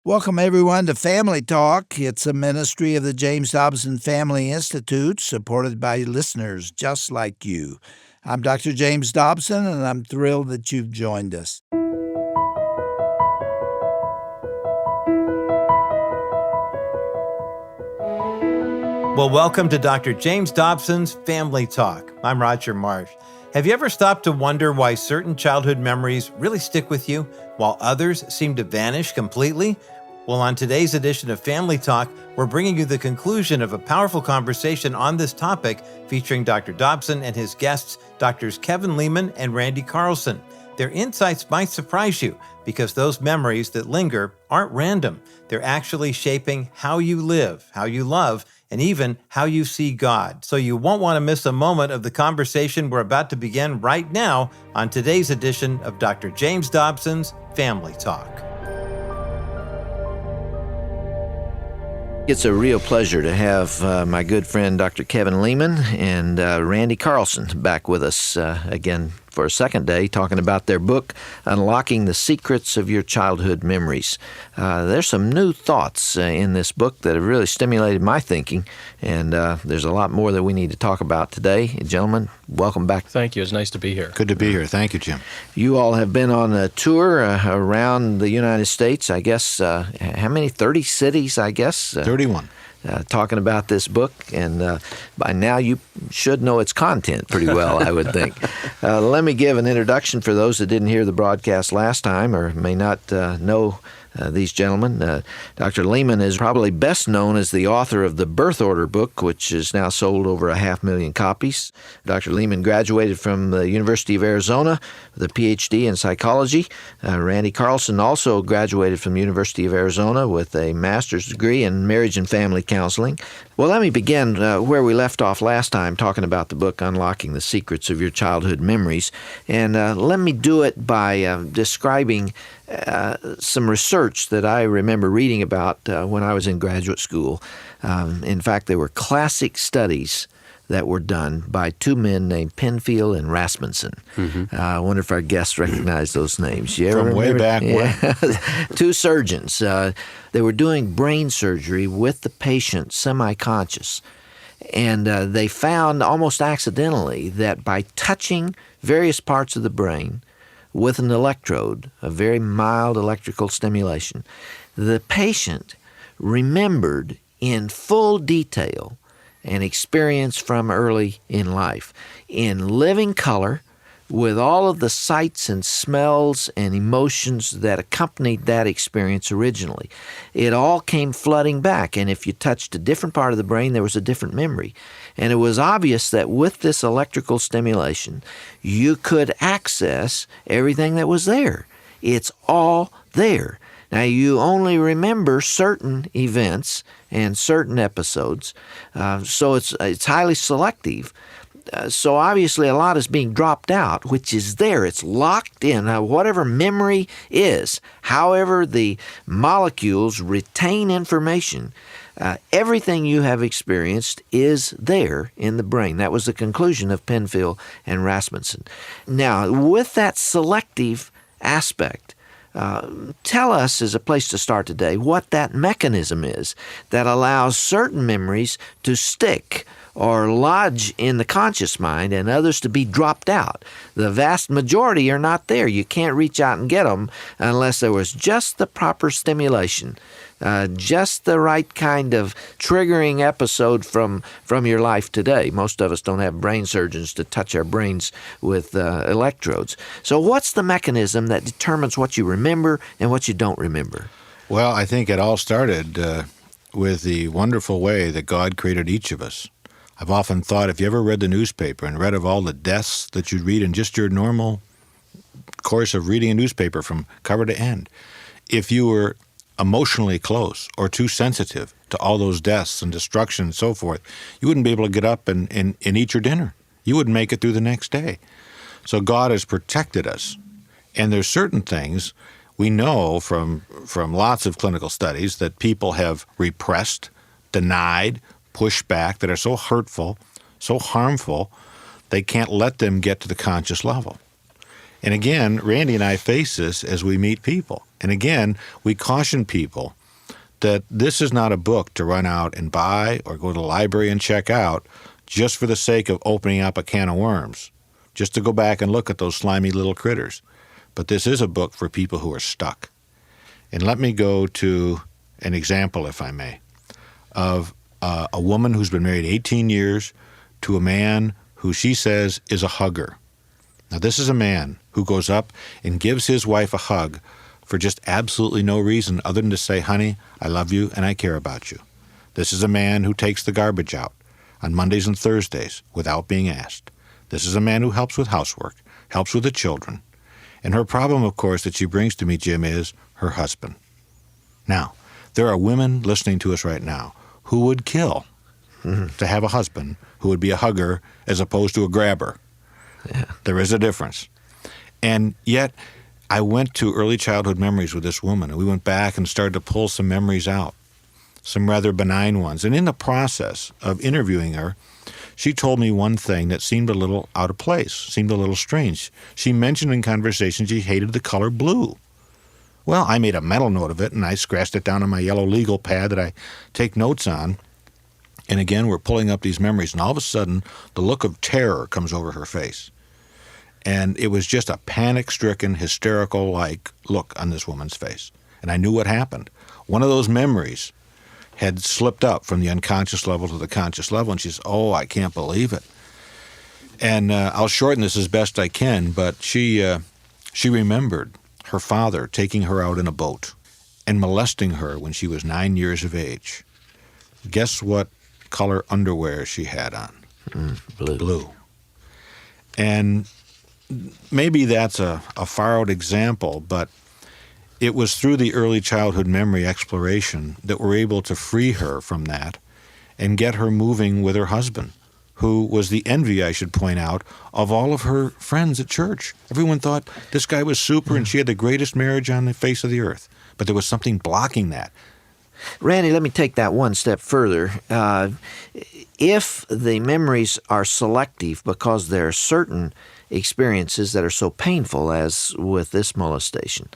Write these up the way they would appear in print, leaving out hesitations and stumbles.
Welcome, everyone, to Family Talk. It's a ministry of the James Dobson Family Institute, supported by listeners just like you. I'm Dr. James Dobson, and I'm thrilled that you've joined us. Well, welcome to Dr. James Dobson's Family Talk. I'm Roger Marsh. Have you ever stopped to wonder why certain childhood memories really stick with you, while others seem to vanish completely? Well, on today's edition of Family Talk, we're bringing you the conclusion of a powerful conversation on this topic featuring Dr. Dobson and his guests, Drs. Kevin Leman and Randy Carlson. Their insights might surprise you because those memories that linger aren't random. They're actually shaping how you live, how you love, and even how you see God. So you won't want to miss a moment of the conversation we're about to begin right now on today's edition of Dr. James Dobson's Family Talk. It's a real pleasure to have my good friend Dr. Kevin Leman and Randy Carlson back with us again for a second day, talking about their book, Unlocking the Secrets of Your Childhood Memories. There's some new thoughts in this book that have really stimulated my thinking, and there's a lot more that we need to talk about today. Gentlemen, welcome back. Thank you. It's nice to be here. Good to be here. Thank you, Jim. You all have been on a tour around the United States, I guess. How many? 30 cities, I guess? 31. Talking about this book, and by now you should know its content pretty well, I would think. Let me give an introduction for those that didn't hear the broadcast last time or may not know these gentlemen. Dr. Leman is probably best known as the author of the Birth Order book, which is now sold over 500,000 copies. Dr. Leman graduated from the University of Arizona with a PhD in psychology. Randy Carlson also graduated from the University of Arizona with a master's degree in marriage and family counseling. Well, let me begin where we left off last time, talking about the book Unlocking the Secrets of Your Childhood Memories. And let me do it by describing some research that I remember reading about when I was in graduate school. In fact, there were classic studies that were done by two men named Penfield and Rasmussen. Mm-hmm. I wonder if our guests recognize those names. You ever From way back when? Two surgeons. They were doing brain surgery with the patient semi-conscious. And they found almost accidentally that by touching various parts of the brain with an electrode, a very mild electrical stimulation, the patient remembered in full detail an experience from early in life, in living color, with all of the sights and smells and emotions that accompanied that experience originally. It all came flooding back, and if you touched a different part of the brain, there was a different memory. And it was obvious that with this electrical stimulation, you could access everything that was there. It's all there. Now, you only remember certain events and certain episodes, so it's highly selective. So obviously a lot is being dropped out, which is there. It's locked in. Whatever memory is, however the molecules retain information, everything you have experienced is there in the brain. That was the conclusion of Penfield and Rasmussen. Now, with that selective aspect, tell us, as a place to start today, what that mechanism is that allows certain memories to stick or lodge in the conscious mind and others to be dropped out. The vast majority are not there. You can't reach out and get them unless there was just the proper stimulation, just the right kind of triggering episode from your life today. Most of us don't have brain surgeons to touch our brains with electrodes. So what's the mechanism that determines what you remember and what you don't remember? Well, I think it all started with the wonderful way that God created each of us. I've often thought, if you ever read the newspaper and read of all the deaths that you'd read in just your normal course of reading a newspaper from cover to end, if you were emotionally close or too sensitive to all those deaths and destruction and so forth, you wouldn't be able to get up and eat your dinner. You wouldn't make it through the next day. So God has protected us. And there's certain things we know from lots of clinical studies that people have repressed, denied, pushed back, that are so hurtful, so harmful, they can't let them get to the conscious level. And again, Randy and I face this as we meet people. And again, we caution people that this is not a book to run out and buy or go to the library and check out just for the sake of opening up a can of worms, just to go back and look at those slimy little critters. But this is a book for people who are stuck. And let me go to an example, if I may, of a woman who's been married 18 years to a man who she says is a hugger. Now, this is a man who goes up and gives his wife a hug for just absolutely no reason other than to say, honey, I love you and I care about you. This is a man who takes the garbage out on Mondays and Thursdays without being asked. This is a man who helps with housework, helps with the children. And her problem, of course, that she brings to me, Jim, is her husband. Now, there are women listening to us right now who would kill to have a husband who would be a hugger as opposed to a grabber. Yeah. There is a difference. And yet, I went to early childhood memories with this woman, and we went back and started to pull some memories out, some rather benign ones. And in the process of interviewing her, she told me one thing that seemed a little out of place, seemed a little strange. She mentioned in conversation she hated the color blue. Well, I made a mental note of it, and I scratched it down on my yellow legal pad that I take notes on. And again, we're pulling up these memories, and all of a sudden, the look of terror comes over her face. And it was just a panic-stricken, hysterical-like look on this woman's face. And I knew what happened. One of those memories had slipped up from the unconscious level to the conscious level, and she says, oh, I can't believe it. And I'll shorten this as best I can, but she remembered her father taking her out in a boat and molesting her when she was 9 years of age. Guess what color underwear she had on? Blue. And maybe that's a far-out example, but it was through the early childhood memory exploration that we're able to free her from that and get her moving with her husband, who was the envy, I should point out, of all of her friends at church. Everyone thought this guy was super and she had the greatest marriage on the face of the earth. But there was something blocking that. Randy, let me take that one step further. If the memories are selective because there are certain experiences that are so painful, as with this molestation,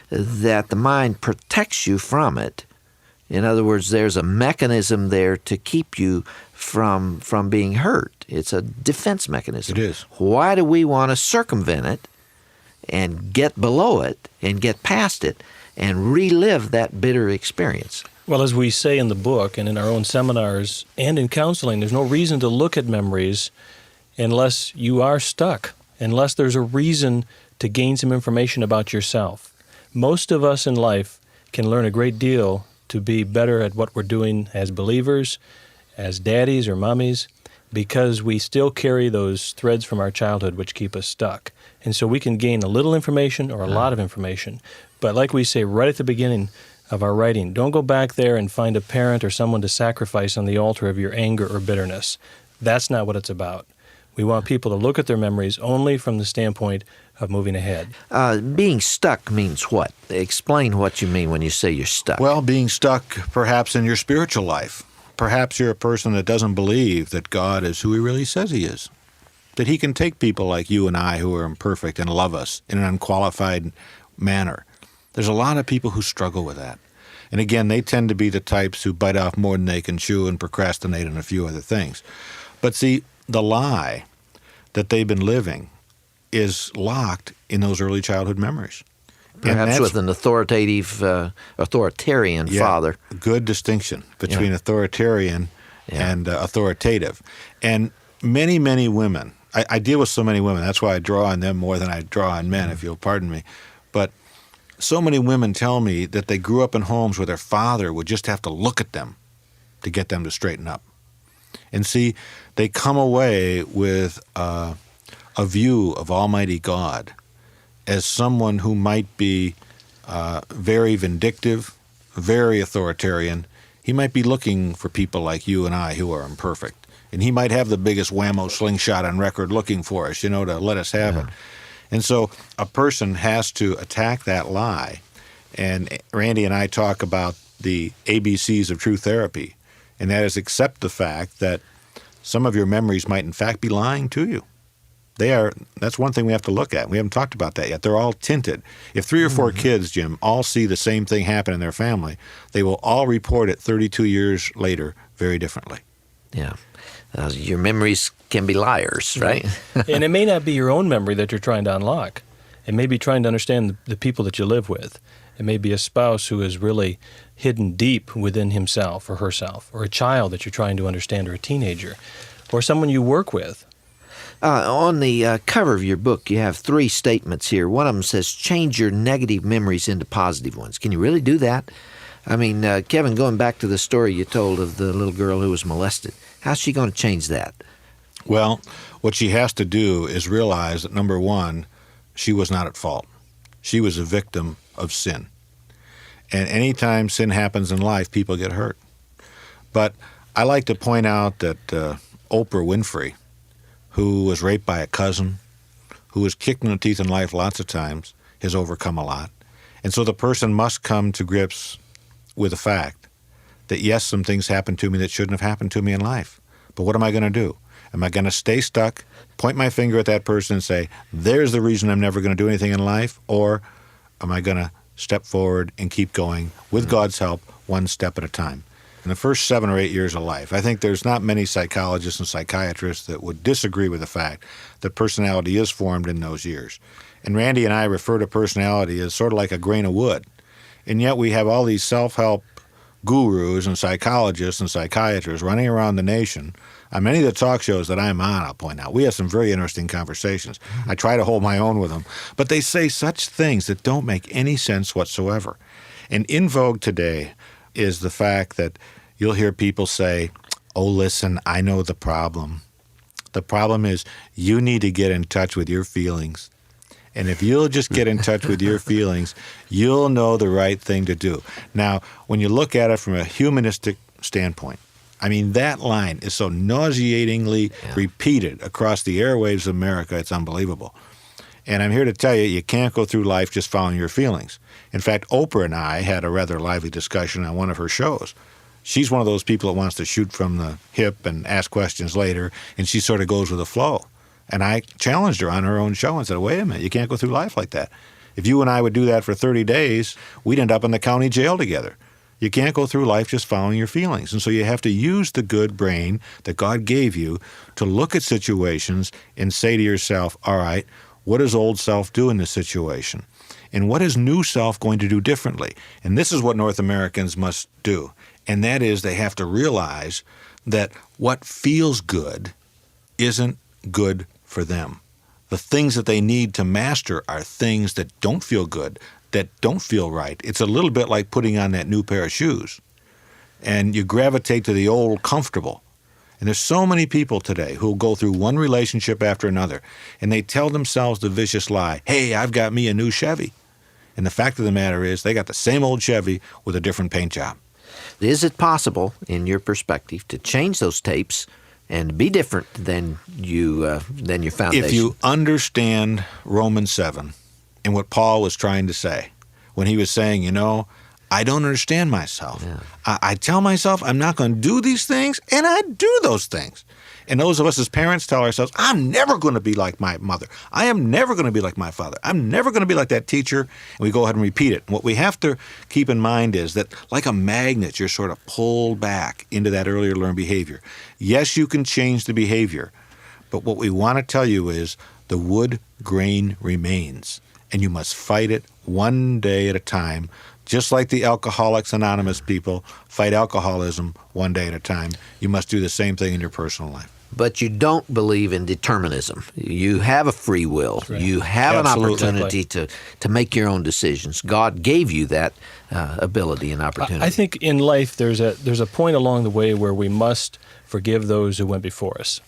that the mind protects you from it. In other words, there's a mechanism there to keep you from being hurt. It's a defense mechanism. It is. Why do we want to circumvent it and get below it and get past it and relive that bitter experience? Well, as we say in the book and in our own seminars and in counseling, there's no reason to look at memories unless you are stuck, unless there's a reason to gain some information about yourself. Most of us in life can learn a great deal to be better at what we're doing as believers, as daddies or mummies, because we still carry those threads from our childhood which keep us stuck. And so we can gain a little information or a lot of information. But like we say right at the beginning of our writing, don't go back there and find a parent or someone to sacrifice on the altar of your anger or bitterness. That's not what it's about. We want people to look at their memories only from the standpoint of moving ahead. Being stuck means what? Explain what you mean when you say you're stuck. Well, being stuck perhaps in your spiritual life. Perhaps you're a person that doesn't believe that God is who he really says he is. That he can take people like you and I who are imperfect and love us in an unqualified manner. There's a lot of people who struggle with that. And again, they tend to be the types who bite off more than they can chew and procrastinate on a few other things. But see, the lie that they've been living is locked in those early childhood memories. Perhaps with an authoritarian father. Good distinction between authoritarian and authoritative. And many, many women, I deal with so many women, that's why I draw on them more than I draw on men, if you'll pardon me. But so many women tell me that they grew up in homes where their father would just have to look at them to get them to straighten up. And see, they come away with a view of Almighty God as someone who might be very vindictive, very authoritarian. He might be looking for people like you and I who are imperfect. And he might have the biggest whammo slingshot on record looking for us, to let us have it. And so a person has to attack that lie. And Randy and I talk about the ABCs of true therapy, and that is accept the fact that some of your memories might in fact be lying to you. That's one thing we have to look at. We haven't talked about that yet. They're all tinted. If 3 or 4 kids, Jim, all see the same thing happen in their family, they will all report it 32 years later very differently. Yeah. Your memories can be liars, right? And it may not be your own memory that you're trying to unlock. It may be trying to understand the people that you live with. It may be a spouse who is really hidden deep within himself or herself, or a child that you're trying to understand, or a teenager, or someone you work with. On the cover of your book, you have 3 statements here. One of them says, change your negative memories into positive ones. Can you really do that? I mean, Kevin, going back to the story you told of the little girl who was molested, how's she going to change that? Well, what she has to do is realize that, number one, she was not at fault. She was a victim of sin. And anytime sin happens in life, people get hurt. But I like to point out that Oprah Winfrey, who was raped by a cousin, who was kicked in the teeth in life lots of times, has overcome a lot. And so the person must come to grips with the fact that, yes, some things happened to me that shouldn't have happened to me in life. But what am I going to do? Am I going to stay stuck, point my finger at that person and say, there's the reason I'm never going to do anything in life? Or am I going to step forward and keep going with God's help, one step at a time? In the first 7 or 8 years of life, I think there's not many psychologists and psychiatrists that would disagree with the fact that personality is formed in those years. And Randy and I refer to personality as sort of like a grain of wood. And yet we have all these self-help gurus and psychologists and psychiatrists running around the nation. On many of the talk shows that I'm on, I'll point out, we have some very interesting conversations. I try to hold my own with them. But they say such things that don't make any sense whatsoever. And in vogue today is the fact that you'll hear people say, oh, listen, I know the problem. The problem is you need to get in touch with your feelings. And if you'll just get in touch with your feelings, you'll know the right thing to do. Now, when you look at it from a humanistic standpoint, I mean, that line is so nauseatingly repeated across the airwaves of America, it's unbelievable. And I'm here to tell you, you can't go through life just following your feelings. In fact, Oprah and I had a rather lively discussion on one of her shows. She's one of those people that wants to shoot from the hip and ask questions later, and she sort of goes with the flow. And I challenged her on her own show and said, wait a minute, you can't go through life like that. If you and I would do that for 30 days, we'd end up in the county jail together. You can't go through life just following your feelings. And so you have to use the good brain that God gave you to look at situations and say to yourself, all right, what does old self do in this situation? And what is new self going to do differently? And this is what North Americans must do. And that is they have to realize that what feels good isn't good for them. The things that they need to master are things that don't feel good, that don't feel right. It's a little bit like putting on that new pair of shoes. And you gravitate to the old comfortable. And there's so many people today who go through one relationship after another, and they tell themselves the vicious lie, hey, I've got me a new Chevy. And the fact of the matter is they got the same old Chevy with a different paint job. Is it possible, in your perspective, to change those tapes and be different than your foundation? If you understand Romans 7 and what Paul was trying to say, when he was saying, I don't understand myself. Yeah. I tell myself I'm not going to do these things, and I do those things. And those of us as parents tell ourselves, I'm never going to be like my mother. I am never going to be like my father. I'm never going to be like that teacher. And we go ahead and repeat it. And what we have to keep in mind is that like a magnet, you're sort of pulled back into that earlier learned behavior. Yes, you can change the behavior. But what we want to tell you is the wood grain remains. And you must fight it one day at a time. Just like the Alcoholics Anonymous people fight alcoholism one day at a time, you must do the same thing in your personal life. But you don't believe in determinism. You have a free will. Right. You have Absolutely. An opportunity to make your own decisions. God gave you that ability and opportunity. I think in life there's a point along the way where we must forgive those who went before us.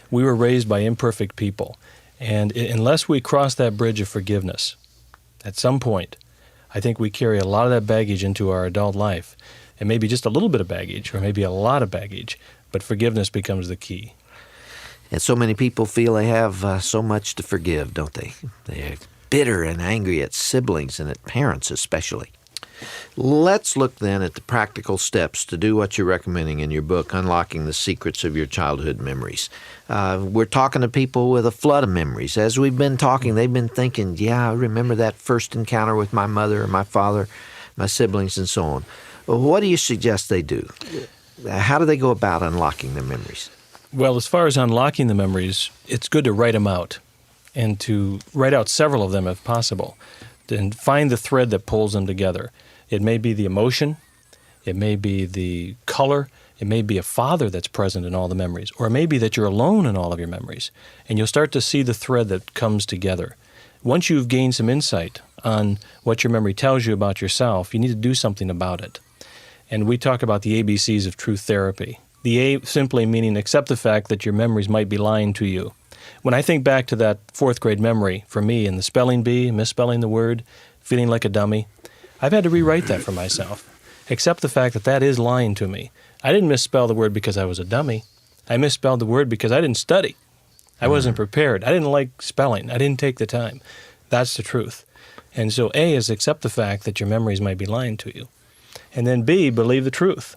We were raised by imperfect people, and unless we cross that bridge of forgiveness, at some point, I think we carry a lot of that baggage into our adult life. And maybe just a little bit of baggage, or maybe a lot of baggage, but forgiveness becomes the key. And so many people feel they have so much to forgive, don't they? They're bitter and angry at siblings and at parents especially. Let's look then at the practical steps to do what you're recommending in your book, Unlocking the Secrets of Your Childhood Memories. We're talking to people with a flood of memories. As we've been talking, they've been thinking, yeah, I remember that first encounter with my mother or my father, my siblings, and so on. Well, what do you suggest they do? How do they go about unlocking their memories? Well, as far as unlocking the memories, it's good to write them out and to write out several of them if possible and find the thread that pulls them together. It may be the emotion, it may be the color, it may be a father that's present in all the memories, or it may be that you're alone in all of your memories, and you'll start to see the thread that comes together. Once you've gained some insight on what your memory tells you about yourself, you need to do something about it. And we talk about the ABCs of truth therapy. The A simply meaning accept the fact that your memories might be lying to you. When I think back to that fourth grade memory for me and the spelling bee, misspelling the word, feeling like a dummy, I've had to rewrite that for myself. Accept the fact that that is lying to me. I didn't misspell the word because I was a dummy. I misspelled the word because I didn't study. I wasn't prepared. I didn't like spelling. I didn't take the time. That's the truth. And so A is accept the fact that your memories might be lying to you. And then B, believe the truth.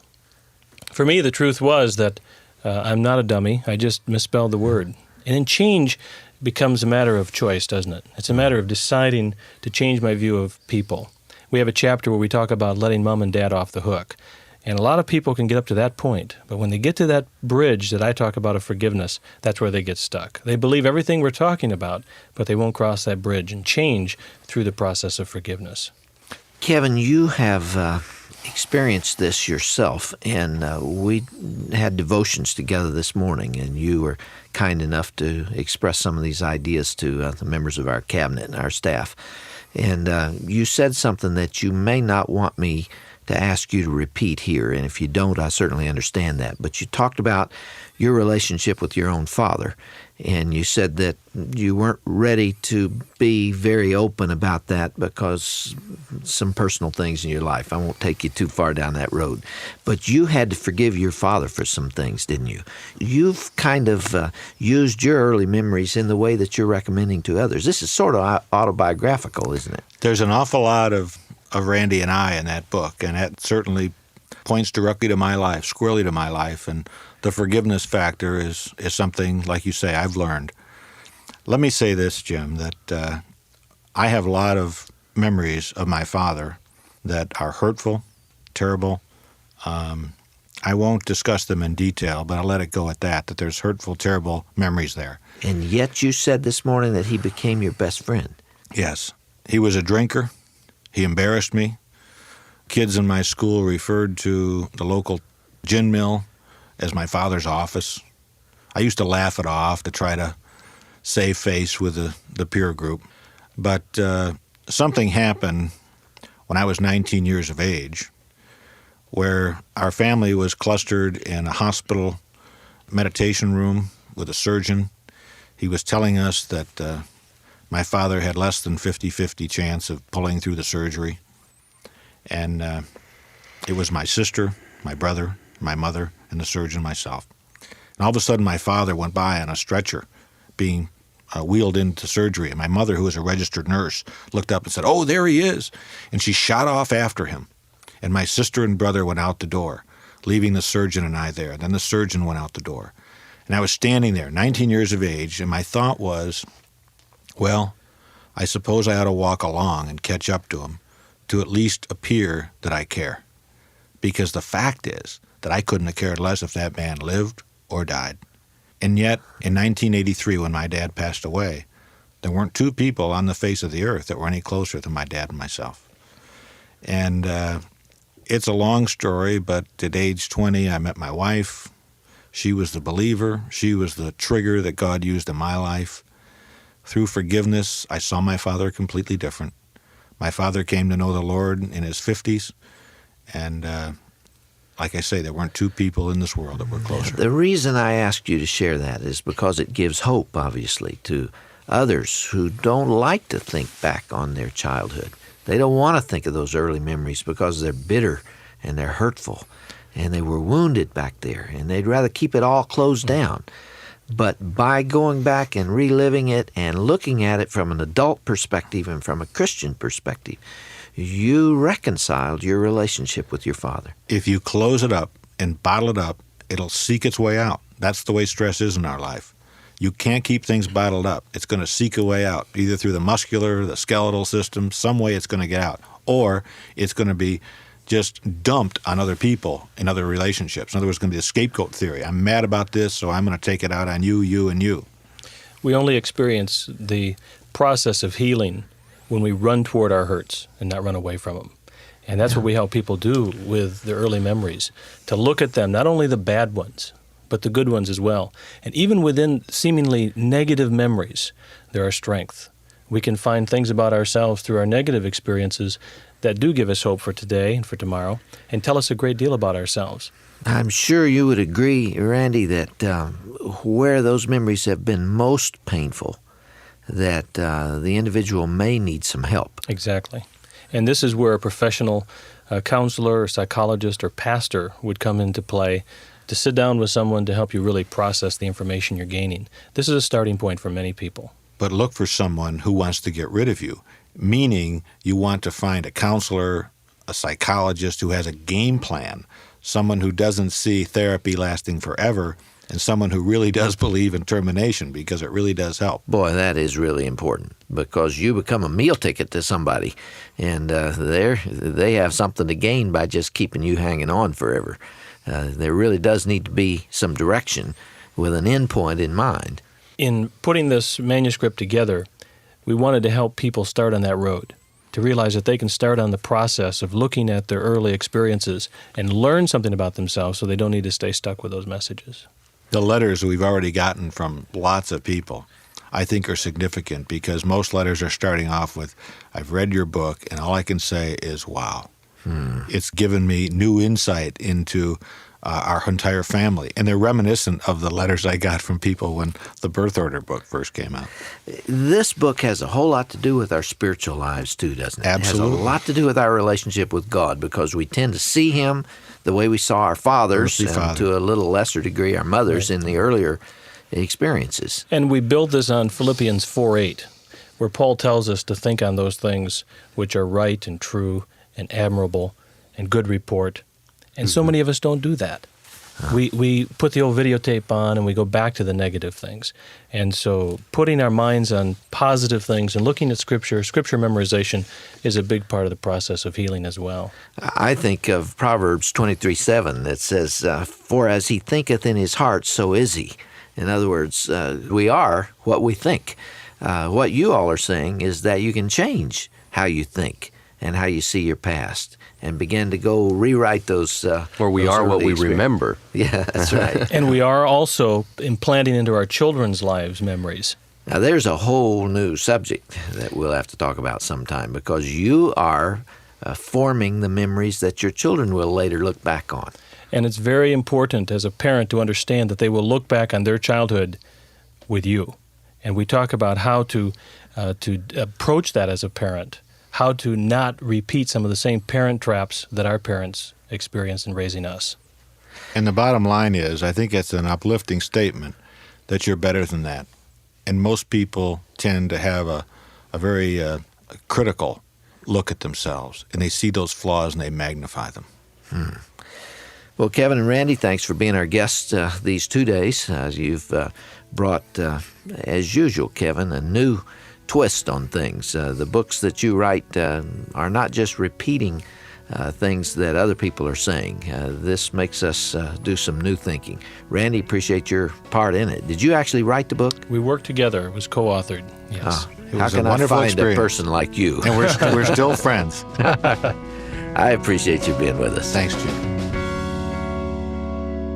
For me, the truth was that I'm not a dummy. I just misspelled the word. And then change becomes a matter of choice, doesn't it? It's a matter of deciding to change my view of people. We have a chapter where we talk about letting mom and dad off the hook. And a lot of people can get up to that point. But when they get to that bridge that I talk about of forgiveness, that's where they get stuck. They believe everything we're talking about, but they won't cross that bridge and change through the process of forgiveness. Kevin, you have experienced this yourself, and we had devotions together this morning, and you were kind enough to express some of these ideas to the members of our cabinet and our staff. And you said something that you may not want me to ask you to repeat here, and if you don't, I certainly understand that. But you talked about your relationship with your own father, and you said that you weren't ready to be very open about that because some personal things in your life. I won't take you too far down that road. But you had to forgive your father for some things, didn't you? You've kind of used your early memories in the way that you're recommending to others. This is sort of autobiographical, isn't it? There's an awful lot of Randy and I in that book, and that certainly points directly to my life, squarely to my life, and the forgiveness factor is something, like you say, I've learned. Let me say this, Jim, that I have a lot of memories of my father that are hurtful, terrible. I won't discuss them in detail, but I'll let it go at that there's hurtful, terrible memories there. And yet you said this morning that he became your best friend. Yes. He was a drinker. He embarrassed me. Kids in my school referred to the local gin mill as my father's office. I used to laugh it off to try to save face with the peer group. But something happened when I was 19 years of age where our family was clustered in a hospital meditation room with a surgeon. He was telling us that my father had less than 50-50 chance of pulling through the surgery. And it was my sister, my brother, my mother, and the surgeon, myself. And all of a sudden, my father went by on a stretcher being wheeled into surgery. And my mother, who was a registered nurse, looked up and said, "Oh, there he is." And she shot off after him. And my sister and brother went out the door, leaving the surgeon and I there. Then the surgeon went out the door. And I was standing there, 19 years of age, and my thought was, well, I suppose I ought to walk along and catch up to him to at least appear that I care. Because the fact is that I couldn't have cared less if that man lived or died. And yet, in 1983, when my dad passed away, there weren't two people on the face of the earth that were any closer than my dad and myself. And it's a long story, but at age 20, I met my wife. She was the believer. She was the trigger that God used in my life. Through forgiveness, I saw my father completely different. My father came to know the Lord in his 50s, and like I say, there weren't two people in this world that were closer. The reason I asked you to share that is because it gives hope, obviously, to others who don't like to think back on their childhood. They don't want to think of those early memories because they're bitter and they're hurtful and they were wounded back there, and they'd rather keep it all closed down. But by going back and reliving it and looking at it from an adult perspective and from a Christian perspective, you reconciled your relationship with your father. If you close it up and bottle it up, it'll seek its way out. That's the way stress is in our life. You can't keep things bottled up. It's going to seek a way out, either through the muscular, the skeletal system, some way it's going to get out. Or it's going to be just dumped on other people in other relationships. In other words, it's going to be a scapegoat theory. I'm mad about this, so I'm going to take it out on you, you, and you. We only experience the process of healing when we run toward our hurts and not run away from them. And that's what we help people do with their early memories, to look at them, not only the bad ones, but the good ones as well. And even within seemingly negative memories, there are strength. We can find things about ourselves through our negative experiences that do give us hope for today and for tomorrow, and tell us a great deal about ourselves. I'm sure you would agree, Randy, that where those memories have been most painful, that the individual may need some help. Exactly. And this is where a professional counselor or psychologist or pastor would come into play, to sit down with someone to help you really process the information you're gaining. This is a starting point for many people. But look for someone who wants to get rid of you, meaning you want to find a counselor, a psychologist who has a game plan, someone who doesn't see therapy lasting forever, and someone who really does believe in termination, because it really does help. Boy, that is really important, because you become a meal ticket to somebody, and they have something to gain by just keeping you hanging on forever. There really does need to be some direction with an end point in mind. In putting this manuscript together, we wanted to help people start on that road, to realize that they can start on the process of looking at their early experiences and learn something about themselves so they don't need to stay stuck with those messages. The letters we've already gotten from lots of people, I think, are significant, because most letters are starting off with, "I've read your book, and all I can say is, wow. It's given me new insight into our entire family." And they're reminiscent of the letters I got from people when the birth order book first came out. This book has a whole lot to do with our spiritual lives too, doesn't it? Absolutely. It has a lot to do with our relationship with God, because we tend to see Him the way we saw our fathers, and to a little lesser degree our mothers in the earlier experiences. And we build this on Philippians 4:8, where Paul tells us to think on those things which are right and true and admirable and good report. And so many of us don't do that. We put the old videotape on and we go back to the negative things. And so putting our minds on positive things and looking at Scripture memorization is a big part of the process of healing as well. I think of Proverbs 23:7 that says, "For as he thinketh in his heart, so is he." In other words, we are what we think. What you all are saying is that you can change how you think and how you see your past, and begin to go rewrite those. Or we are what we remember. Yeah, that's right. And we are also implanting into our children's lives memories. Now, there's a whole new subject that we'll have to talk about sometime, because you are forming the memories that your children will later look back on. And it's very important as a parent to understand that they will look back on their childhood with you. And we talk about how to approach that as a parent, how to not repeat some of the same parent traps that our parents experienced in raising us. And the bottom line is, I think it's an uplifting statement that you're better than that. And most people tend to have a very critical look at themselves, and they see those flaws and they magnify them. Well, Kevin and Randy, thanks for being our guests these 2 days. You've brought, as usual, Kevin, a new twist on things. The books that you write are not just repeating things that other people are saying. This makes us do some new thinking. Randy, appreciate your part in it. Did you actually write the book? We worked together. It was co-authored. Yes. How can I find a person like you? And we're still friends. I appreciate you being with us. Thanks, Jim.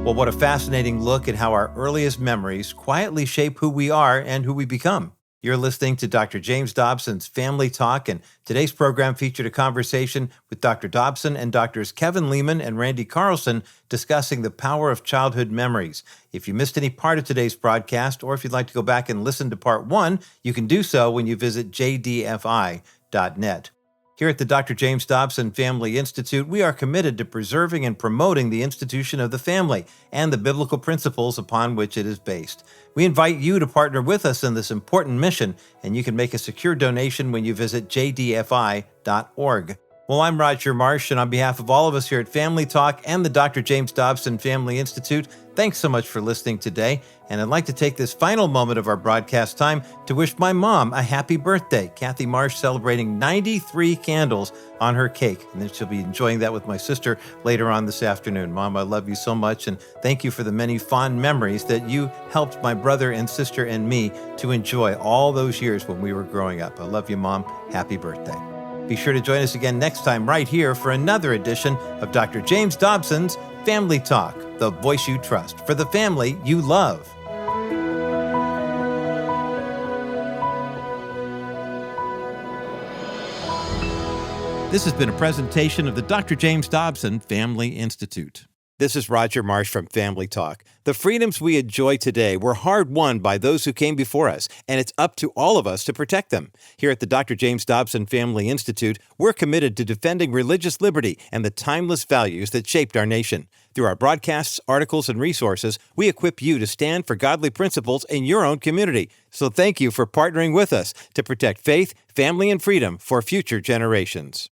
Well, what a fascinating look at how our earliest memories quietly shape who we are and who we become. You're listening to Dr. James Dobson's Family Talk, and today's program featured a conversation with Dr. Dobson and Drs. Kevin Leman and Randy Carlson discussing the power of childhood memories. If you missed any part of today's broadcast, or if you'd like to go back and listen to part 1, you can do so when you visit jdfi.net. Here at the Dr. James Dobson Family Institute, we are committed to preserving and promoting the institution of the family and the biblical principles upon which it is based. We invite you to partner with us in this important mission, and you can make a secure donation when you visit jdfi.org. Well, I'm Roger Marsh, and on behalf of all of us here at Family Talk and the Dr. James Dobson Family Institute, thanks so much for listening today. And I'd like to take this final moment of our broadcast time to wish my mom a happy birthday. Kathy Marsh celebrating 93 candles on her cake. And then she'll be enjoying that with my sister later on this afternoon. Mom, I love you so much, and thank you for the many fond memories that you helped my brother and sister and me to enjoy all those years when we were growing up. I love you, Mom. Happy birthday. Be sure to join us again next time right here for another edition of Dr. James Dobson's Family Talk, the voice you trust for the family you love. This has been a presentation of the Dr. James Dobson Family Institute. This is Roger Marsh from Family Talk. The freedoms we enjoy today were hard-won by those who came before us, and it's up to all of us to protect them. Here at the Dr. James Dobson Family Institute, we're committed to defending religious liberty and the timeless values that shaped our nation. Through our broadcasts, articles, and resources, we equip you to stand for godly principles in your own community. So thank you for partnering with us to protect faith, family, and freedom for future generations.